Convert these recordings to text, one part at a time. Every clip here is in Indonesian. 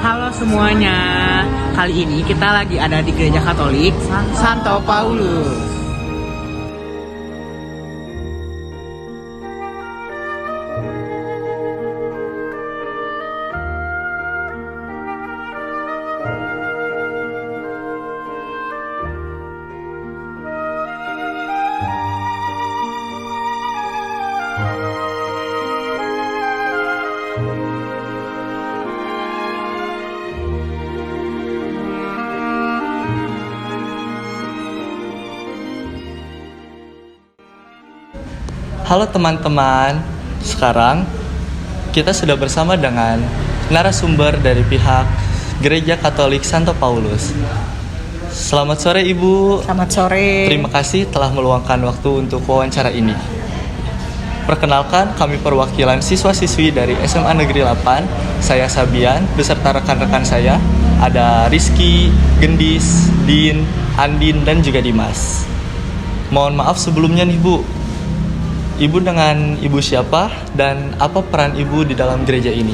Halo semuanya, kali ini kita lagi ada di Gereja Katolik Santo Paulus. Halo teman-teman, sekarang kita sudah bersama dengan narasumber dari pihak Gereja Katolik Santo Paulus. Selamat sore Ibu. Selamat sore. Terima kasih telah meluangkan waktu untuk wawancara ini. Perkenalkan, kami perwakilan siswa-siswi dari SMA Negeri 8. Saya Sabian, beserta rekan-rekan saya. Ada Rizky, Gendis, Din, Andin, dan juga Dimas. Mohon maaf sebelumnya nih Bu. Ibu dengan Ibu siapa dan apa peran Ibu di dalam gereja ini?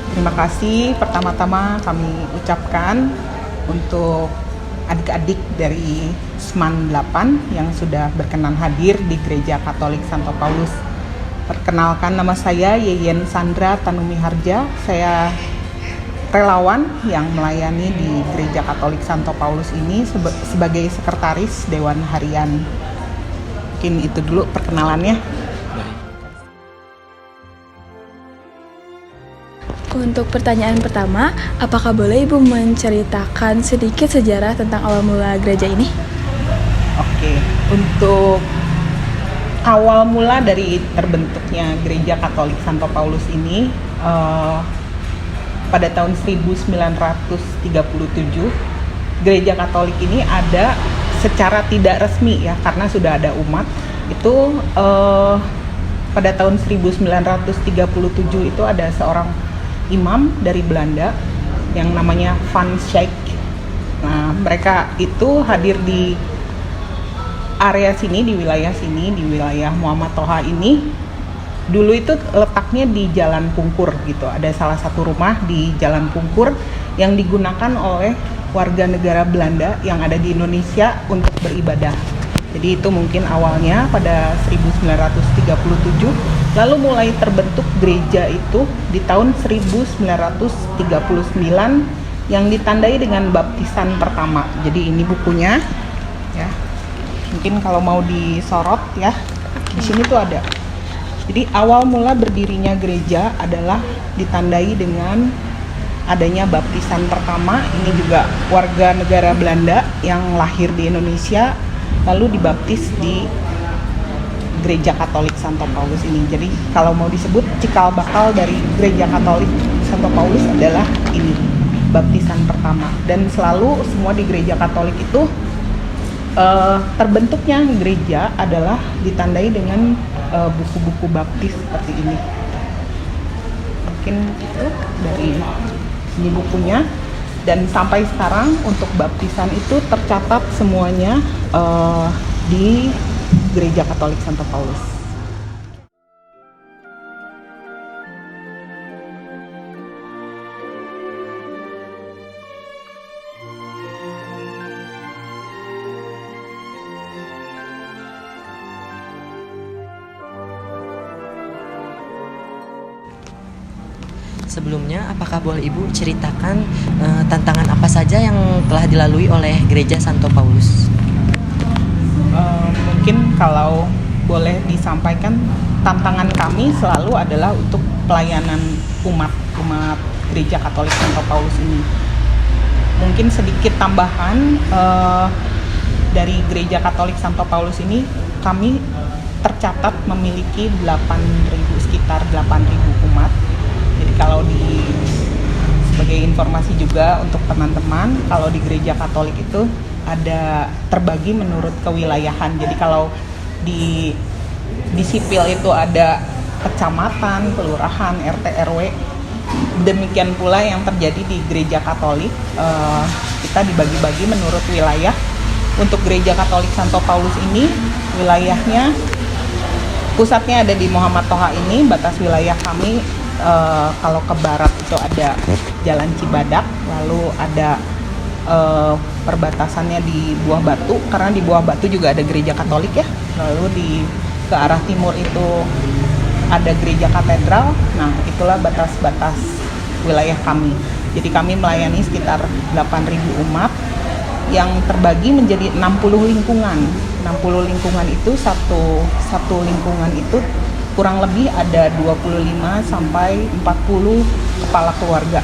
Terima kasih pertama-tama kami ucapkan untuk adik-adik dari SMAN 8 yang sudah berkenan hadir di Gereja Katolik Santo Paulus. Perkenalkan, nama saya Yeyen Sandra Tanumi Harja. Saya relawan yang melayani di Gereja Katolik Santo Paulus ini sebagai sekretaris Dewan Harian. Mungkin itu dulu perkenalannya. Untuk pertanyaan pertama, apakah boleh Ibu menceritakan sedikit sejarah tentang awal mula gereja ini? Oke, untuk awal mula dari terbentuknya Gereja Katolik Santo Paulus ini pada tahun 1937, Gereja Katolik ini ada secara tidak resmi ya, karena sudah ada umat itu pada tahun 1937 itu ada seorang imam dari Belanda yang namanya Van Schaik. Nah, mereka itu hadir di area sini, di wilayah Muhammad Toha ini. Dulu itu letaknya di Jalan Pungkur gitu. Ada salah satu rumah di Jalan Pungkur yang digunakan oleh warga negara Belanda yang ada di Indonesia untuk beribadah. Jadi itu mungkin awalnya pada 1937, lalu mulai terbentuk gereja itu di tahun 1939 yang ditandai dengan baptisan pertama. Jadi ini bukunya ya. Mungkin kalau mau disorot ya, di sini tuh ada. Jadi awal mula berdirinya gereja adalah ditandai dengan adanya baptisan pertama. Ini juga warga negara Belanda yang lahir di Indonesia lalu dibaptis di Gereja Katolik Santo Paulus ini. Jadi kalau mau disebut cikal bakal dari Gereja Katolik Santo Paulus adalah ini, baptisan pertama. Dan selalu semua di Gereja Katolik itu terbentuknya gereja adalah ditandai dengan buku-buku baptis seperti ini. Mungkin itu dari ini bukunya. Dan sampai sekarang untuk baptisan itu tercatat semuanya di Gereja Katolik Santo Paulus. Sebelumnya, apakah boleh Ibu ceritakan tantangan apa saja yang telah dilalui oleh Gereja Santo Paulus? Mungkin kalau boleh disampaikan, tantangan kami selalu adalah untuk pelayanan umat Gereja Katolik Santo Paulus ini. Mungkin sedikit tambahan dari Gereja Katolik Santo Paulus ini, kami tercatat memiliki sekitar 8.000 umat. Jadi kalau sebagai informasi juga untuk teman-teman, kalau di Gereja Katolik itu ada terbagi menurut kewilayahan. Jadi kalau di sipil itu ada kecamatan, kelurahan, RT, RW. Demikian pula yang terjadi di Gereja Katolik, kita dibagi-bagi menurut wilayah. Untuk Gereja Katolik Santo Paulus ini, wilayahnya pusatnya ada di Muhammad Toha ini, batas wilayah kami kalau ke barat itu ada Jalan Cibadak, lalu ada perbatasannya di Buah Batu, karena di Buah Batu juga ada gereja Katolik ya. Lalu ke arah timur itu ada gereja katedral. Nah, itulah batas-batas wilayah kami. Jadi kami melayani sekitar 8.000 umat yang terbagi menjadi 60 lingkungan. 60 lingkungan itu satu lingkungan itu kurang lebih ada 25 sampai 40 kepala keluarga.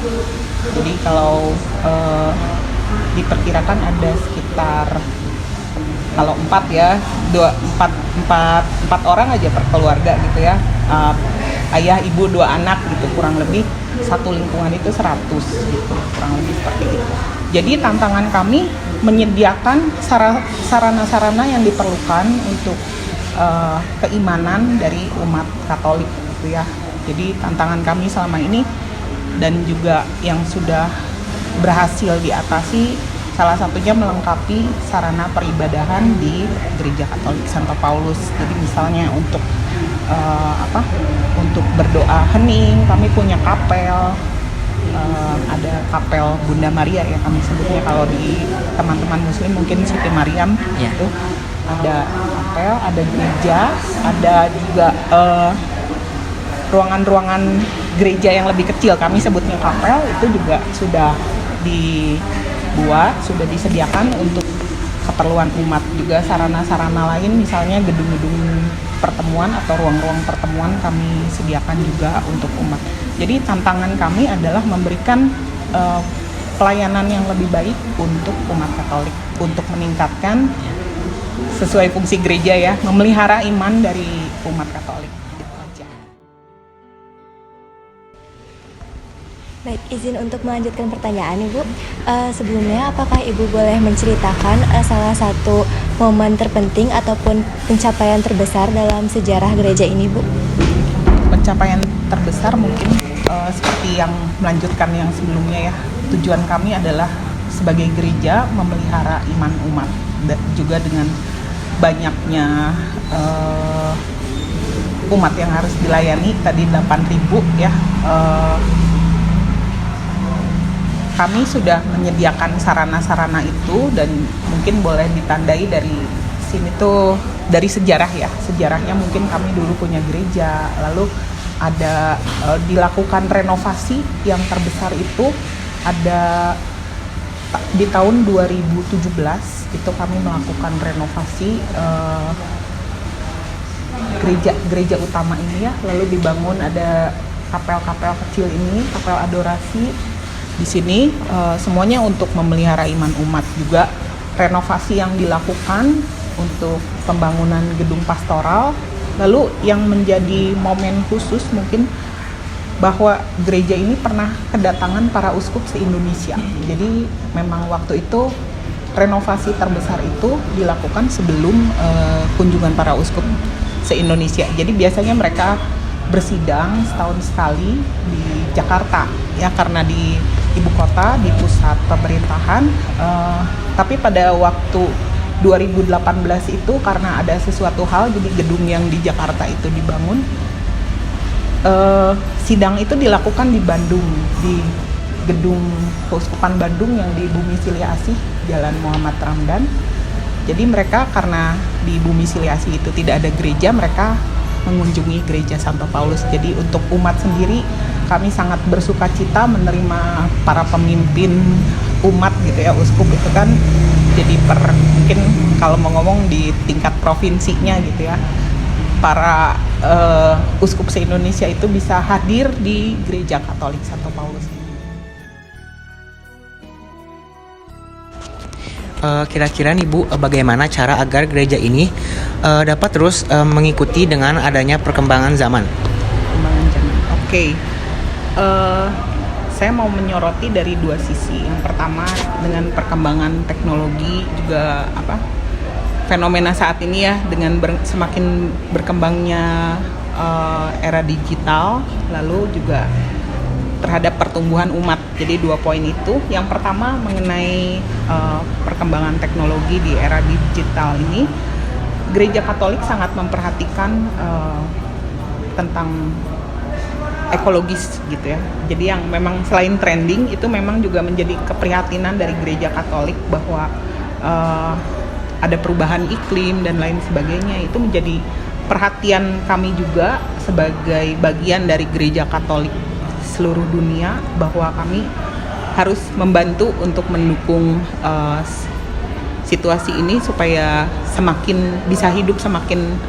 Jadi kalau diperkirakan ada sekitar, kalau 4 orang aja per keluarga gitu ya, ayah, ibu, 2 anak gitu, kurang lebih satu lingkungan itu 100 gitu, kurang lebih seperti itu. Jadi tantangan kami menyediakan sarana-sarana yang diperlukan untuk keimanan dari umat Katolik gitu ya. Jadi tantangan kami selama ini dan juga yang sudah berhasil diatasi, salah satunya melengkapi sarana peribadahan di Gereja Katolik Santo Paulus. Jadi misalnya untuk untuk berdoa hening, kami punya kapel, ada kapel Bunda Maria ya kami sebutnya, kalau di teman-teman Muslim mungkin Siti Maryam Ya. itu. Ada kapel, ada gereja, ada juga ruangan-ruangan gereja yang lebih kecil, kami sebutnya kapel, itu juga sudah dibuat, sudah disediakan untuk keperluan umat. Juga sarana-sarana lain misalnya gedung-gedung pertemuan atau ruang-ruang pertemuan kami sediakan juga untuk umat. Jadi tantangan kami adalah memberikan pelayanan yang lebih baik untuk umat Katolik, untuk meningkatkan sesuai fungsi gereja ya, memelihara iman dari umat Katolik. Gitu aja. Baik, izin untuk melanjutkan pertanyaan Ibu. Sebelumnya, apakah Ibu boleh menceritakan salah satu momen terpenting ataupun pencapaian terbesar dalam sejarah gereja ini, Bu? Pencapaian terbesar mungkin seperti yang melanjutkan yang sebelumnya ya. Tujuan kami adalah sebagai gereja memelihara iman umat, juga dengan banyaknya umat yang harus dilayani, tadi 8.000 ya. Kami sudah menyediakan sarana-sarana itu, dan mungkin boleh ditandai dari sini tuh dari sejarah ya. Sejarahnya mungkin kami dulu punya gereja, lalu ada dilakukan renovasi yang terbesar itu ada di tahun 2017 itu kami melakukan renovasi gereja utama ini ya, lalu dibangun ada kapel-kapel kecil ini, kapel adorasi. Di sini semuanya untuk memelihara iman umat. Juga renovasi yang dilakukan untuk pembangunan gedung pastoral. Lalu yang menjadi momen khusus mungkin bahwa gereja ini pernah kedatangan para uskup se-Indonesia. Jadi memang waktu itu renovasi terbesar itu dilakukan sebelum kunjungan para uskup se-Indonesia. Jadi biasanya mereka bersidang setahun sekali di Jakarta ya, karena di ibu kota, di pusat pemerintahan. Tapi pada waktu 2018 itu karena ada sesuatu hal, jadi gedung yang di Jakarta itu dibangun, sidang itu dilakukan di Bandung, di gedung Keuskupan Bandung yang di Bumi Silih Asih, Jalan Muhammad Ramdan. Jadi mereka karena di Bumi Silih Asih itu tidak ada gereja, mereka mengunjungi gereja Santo Paulus. Jadi untuk umat sendiri kami sangat bersuka cita menerima para pemimpin umat gitu ya, uskup itu kan jadi mungkin kalau mau ngomong di tingkat provinsinya gitu ya, para uskup se-Indonesia itu bisa hadir di gereja Katolik Santo Paulus. Kira-kira nih Bu, bagaimana cara agar gereja ini dapat terus mengikuti dengan adanya perkembangan zaman? Perkembangan zaman. Oke. Saya mau menyoroti dari dua sisi. Yang pertama dengan perkembangan teknologi, juga fenomena saat ini ya, dengan semakin berkembangnya era digital, lalu juga terhadap pertumbuhan umat. Jadi 2 poin itu. Yang pertama mengenai perkembangan teknologi di era digital ini, Gereja Katolik sangat memperhatikan tentang ekologis gitu ya. Jadi yang memang selain trending itu memang juga menjadi keprihatinan dari gereja Katolik bahwa ada perubahan iklim dan lain sebagainya. Itu menjadi perhatian kami juga sebagai bagian dari gereja Katolik seluruh dunia, bahwa kami harus membantu untuk mendukung situasi ini supaya semakin bisa hidup semakin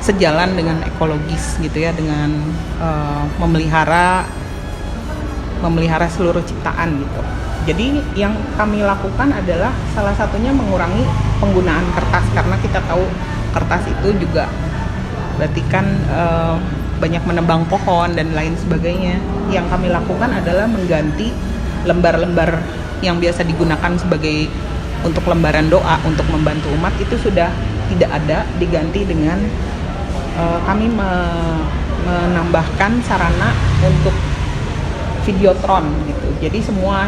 sejalan dengan ekologis gitu ya, dengan memelihara seluruh ciptaan gitu. Jadi yang kami lakukan adalah salah satunya mengurangi penggunaan kertas, karena kita tahu kertas itu juga berarti kan banyak menebang pohon dan lain sebagainya. Yang kami lakukan adalah mengganti lembar-lembar yang biasa digunakan sebagai untuk lembaran doa untuk membantu umat, itu sudah tidak ada, diganti dengan kami menambahkan sarana untuk videotron gitu. Jadi semua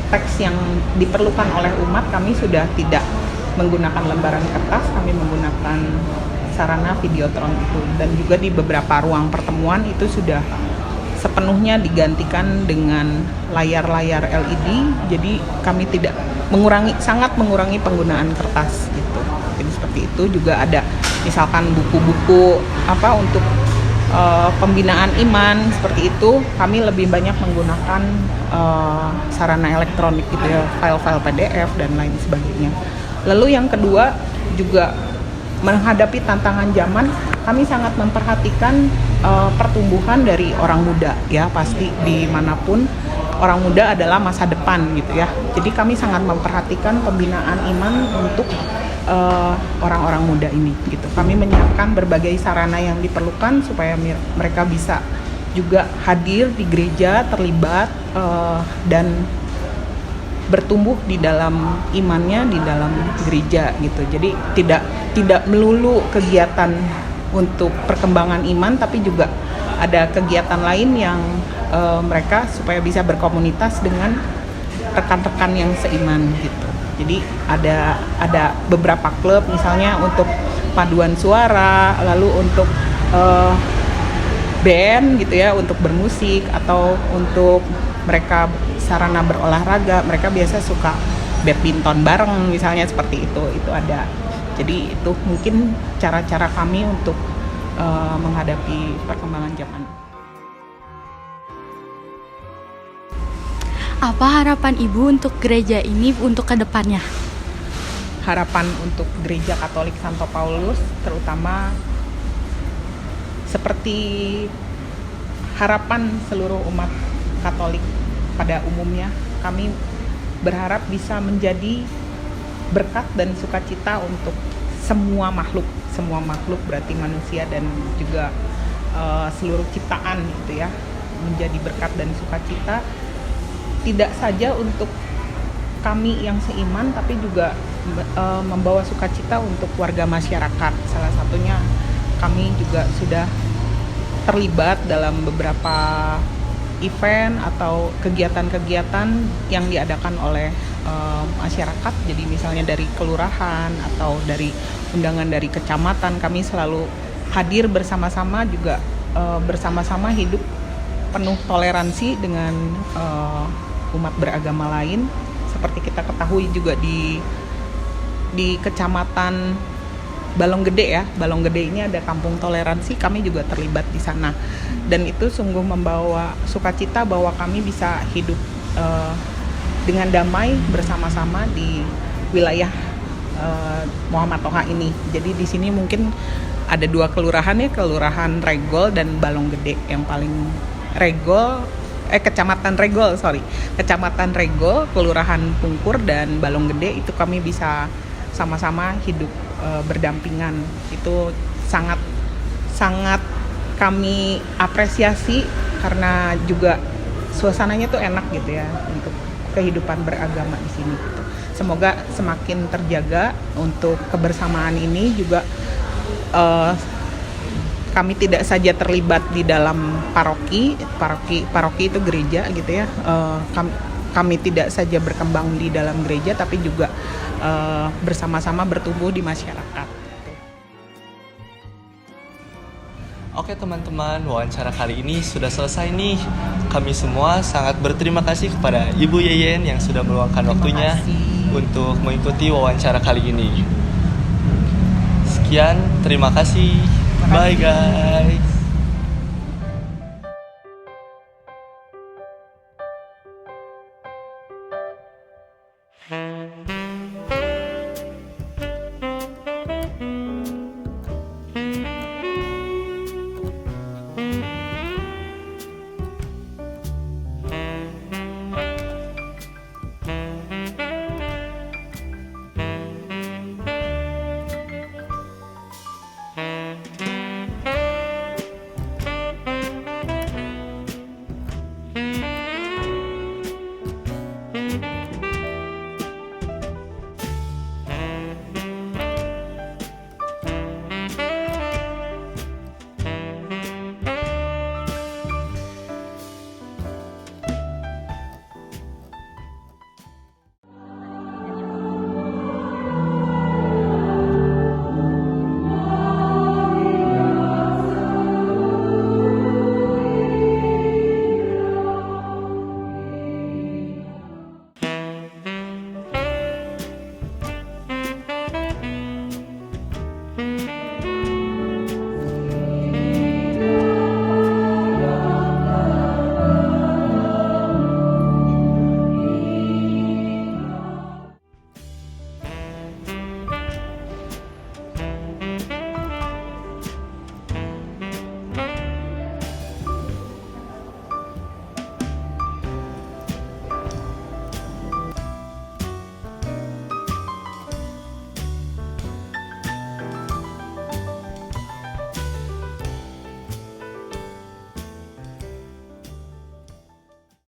teks yang diperlukan oleh umat kami sudah tidak menggunakan lembaran kertas, kami menggunakan sarana videotron itu. Dan juga di beberapa ruang pertemuan itu sudah sepenuhnya digantikan dengan layar-layar LED. Jadi kami tidak sangat mengurangi penggunaan kertas gitu. Jadi seperti itu. Juga ada misalkan buku-buku untuk pembinaan iman seperti itu, kami lebih banyak menggunakan sarana elektronik gitu ya, file-file PDF dan lain sebagainya. Lalu yang kedua juga menghadapi tantangan zaman, kami sangat memperhatikan pertumbuhan dari orang muda ya, pasti dimanapun orang muda adalah masa depan gitu ya. Jadi kami sangat memperhatikan pembinaan iman untuk orang-orang muda ini gitu. Kami menyiapkan berbagai sarana yang diperlukan supaya mereka bisa juga hadir di gereja, terlibat dan bertumbuh di dalam imannya di dalam gereja gitu. Jadi tidak melulu kegiatan untuk perkembangan iman, tapi juga ada kegiatan lain yang mereka supaya bisa berkomunitas dengan rekan-rekan yang seiman gitu. Jadi ada beberapa klub misalnya untuk paduan suara, lalu untuk band gitu ya, untuk bermusik, atau untuk mereka sarana berolahraga, mereka biasa suka badminton bareng misalnya, seperti itu ada. Jadi itu mungkin cara-cara kami untuk menghadapi perkembangan zaman. Apa harapan Ibu untuk gereja ini untuk kedepannya? Harapan untuk gereja Katolik Santo Paulus terutama seperti harapan seluruh umat Katolik pada umumnya, kami berharap bisa menjadi berkat dan sukacita untuk semua makhluk berarti manusia dan juga seluruh ciptaan gitu ya, menjadi berkat dan sukacita tidak saja untuk kami yang seiman, tapi juga membawa sukacita untuk warga masyarakat. Salah satunya kami juga sudah terlibat dalam beberapa event atau kegiatan-kegiatan yang diadakan oleh masyarakat. Jadi misalnya dari kelurahan atau dari undangan dari kecamatan, kami selalu hadir bersama-sama, juga bersama-sama hidup penuh toleransi dengan umat beragama lain. Seperti kita ketahui juga di kecamatan Balong Gede ya, Balong Gede ini ada kampung toleransi, kami juga terlibat di sana. Dan itu sungguh membawa sukacita bahwa kami bisa hidup dengan damai bersama-sama di wilayah Muhammad Toha ini. Jadi di sini mungkin ada 2 kelurahan ya, Kelurahan Regol dan Balong Gede. Yang paling Kecamatan Regol, Kelurahan Pungkur dan Balong Gede, itu kami bisa sama-sama hidup berdampingan. Itu sangat kami apresiasi karena juga suasananya tuh enak gitu ya untuk kehidupan beragama di sini gitu. Semoga semakin terjaga untuk kebersamaan ini juga. Kami tidak saja terlibat di dalam paroki itu gereja gitu ya. Kami tidak saja berkembang di dalam gereja, tapi juga bersama-sama bertumbuh di masyarakat. Oke teman-teman, wawancara kali ini sudah selesai nih. Kami semua sangat berterima kasih kepada Ibu Yeyen yang sudah meluangkan waktunya untuk mengikuti wawancara kali ini. Sekian, terima kasih. Bye guys.